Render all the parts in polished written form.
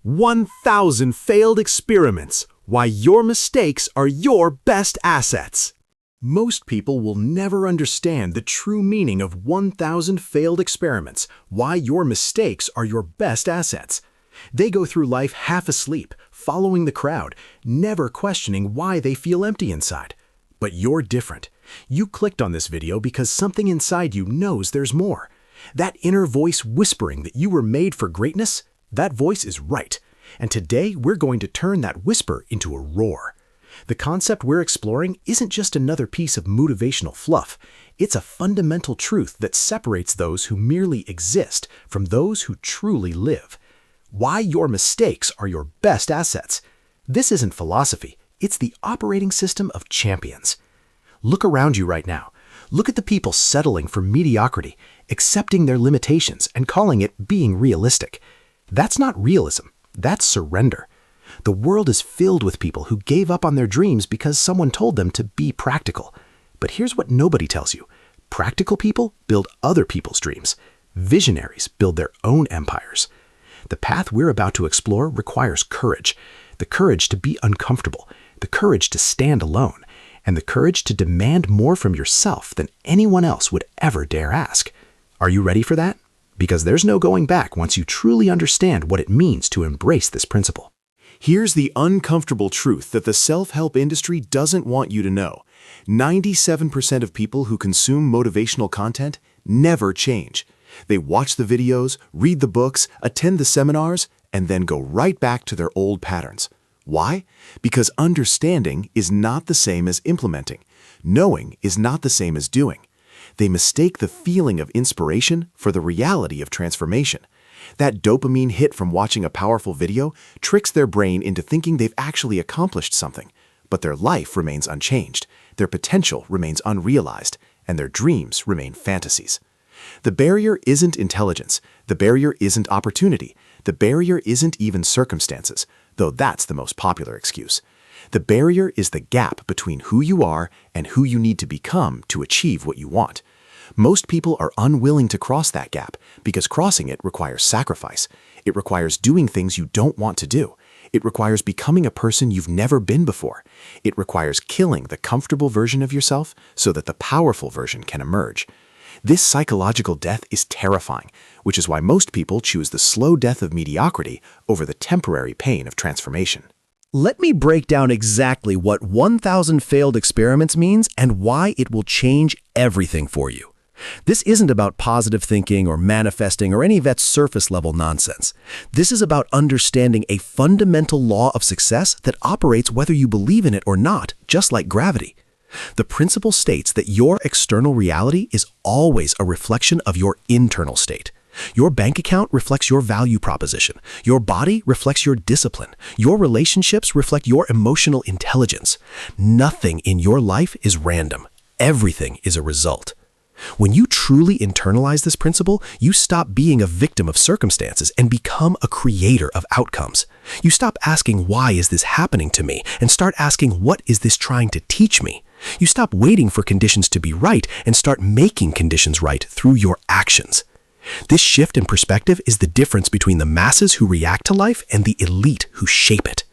1,000 failed experiments. Why your mistakes are your best assets. Most people will never understand the true meaning of 1,000 failed experiments. Why your mistakes are your best assets. They go through life half asleep, following the crowd, never questioning why they feel empty inside. But you're different. You clicked on this video because something inside you knows there's more. That inner voice whispering that you were made for greatness, that voice is right. And today we're going to turn that whisper into a roar. The concept we're exploring isn't just another piece of motivational fluff. It's a fundamental truth that separates those who merely exist from those who truly live. Why your mistakes are your best assets. This isn't philosophy. It's the operating system of champions. Look around you right now. Look at the people settling for mediocrity, accepting their limitations, and calling it being realistic. That's not realism. That's surrender. The world is filled with people who gave up on their dreams because someone told them to be practical. But here's what nobody tells you. Practical people build other people's dreams. Visionaries build their own empires. The path we're about to explore requires courage. The courage to be uncomfortable, the courage to stand alone, and the courage to demand more from yourself than anyone else would ever dare ask. Are you ready for that? Because there's no going back once you truly understand what it means to embrace this principle. Here's the uncomfortable truth that the self-help industry doesn't want you to know. 97% of people who consume motivational content never change. They watch the videos, read the books, attend the seminars, and then go right back to their old patterns. Why? Because understanding is not the same as implementing. Knowing is not the same as doing. They mistake the feeling of inspiration for the reality of transformation. That dopamine hit from watching a powerful video tricks their brain into thinking they've actually accomplished something. But their life remains unchanged, their potential remains unrealized, and their dreams remain fantasies. The barrier isn't intelligence. The barrier isn't opportunity. The barrier isn't even circumstances, though that's the most popular excuse. The barrier is the gap between who you are and who you need to become to achieve what you want. Most people are unwilling to cross that gap because crossing it requires sacrifice. It requires doing things you don't want to do. It requires becoming a person you've never been before. It requires killing the comfortable version of yourself so that the powerful version can emerge. This psychological death is terrifying, which is why most people choose the slow death of mediocrity over the temporary pain of transformation. Let me break down exactly what 1,000 failed experiments means and why it will change everything for you. This isn't about positive thinking or manifesting or any of that surface-level nonsense. This is about understanding a fundamental law of success that operates whether you believe in it or not, just like gravity. The principle states that your external reality is always a reflection of your internal state. Your bank account reflects your value proposition. Your body reflects your discipline. Your relationships reflect your emotional intelligence. Nothing in your life is random. Everything is a result. When you truly internalize this principle, you stop being a victim of circumstances and become a creator of outcomes. You stop asking, why is this happening to me? And start asking, what is this trying to teach me? You stop waiting for conditions to be right and start making conditions right through your actions. This shift in perspective is the difference between the masses who react to life and the elite who shape it.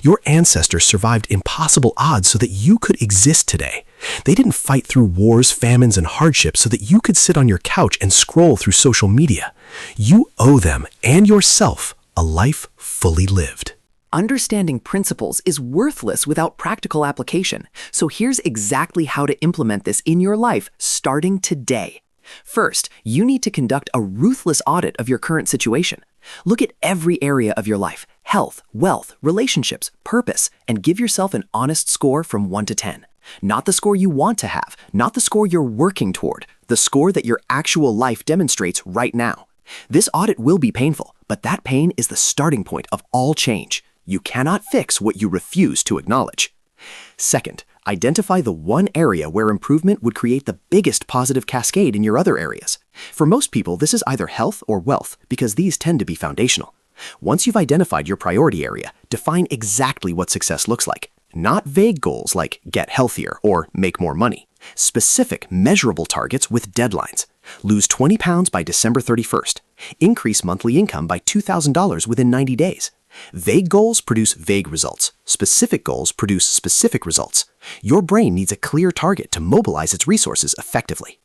Your ancestors survived impossible odds so that you could exist today. They didn't fight through wars, famines, and hardships so that you could sit on your couch and scroll through social media. You owe them and yourself a life fully lived. Understanding principles is worthless without practical application, so here's exactly how to implement this in your life starting today. First, you need to conduct a ruthless audit of your current situation. Look at every area of your life, health, wealth, relationships, purpose, and give yourself an honest score from 1 to 10. Not the score you want to have, not the score you're working toward, the score that your actual life demonstrates right now. This audit will be painful, but that pain is the starting point of all change. You cannot fix what you refuse to acknowledge. Second, identify the one area where improvement would create the biggest positive cascade in your other areas. For most people, this is either health or wealth, because these tend to be foundational. Once you've identified your priority area, define exactly what success looks like. Not vague goals like get healthier or make more money. Specific, measurable targets with deadlines. Lose 20 pounds by December 31st. Increase monthly income by $2,000 within 90 days. Vague goals produce vague results. Specific goals produce specific results. Your brain needs a clear target to mobilize its resources effectively.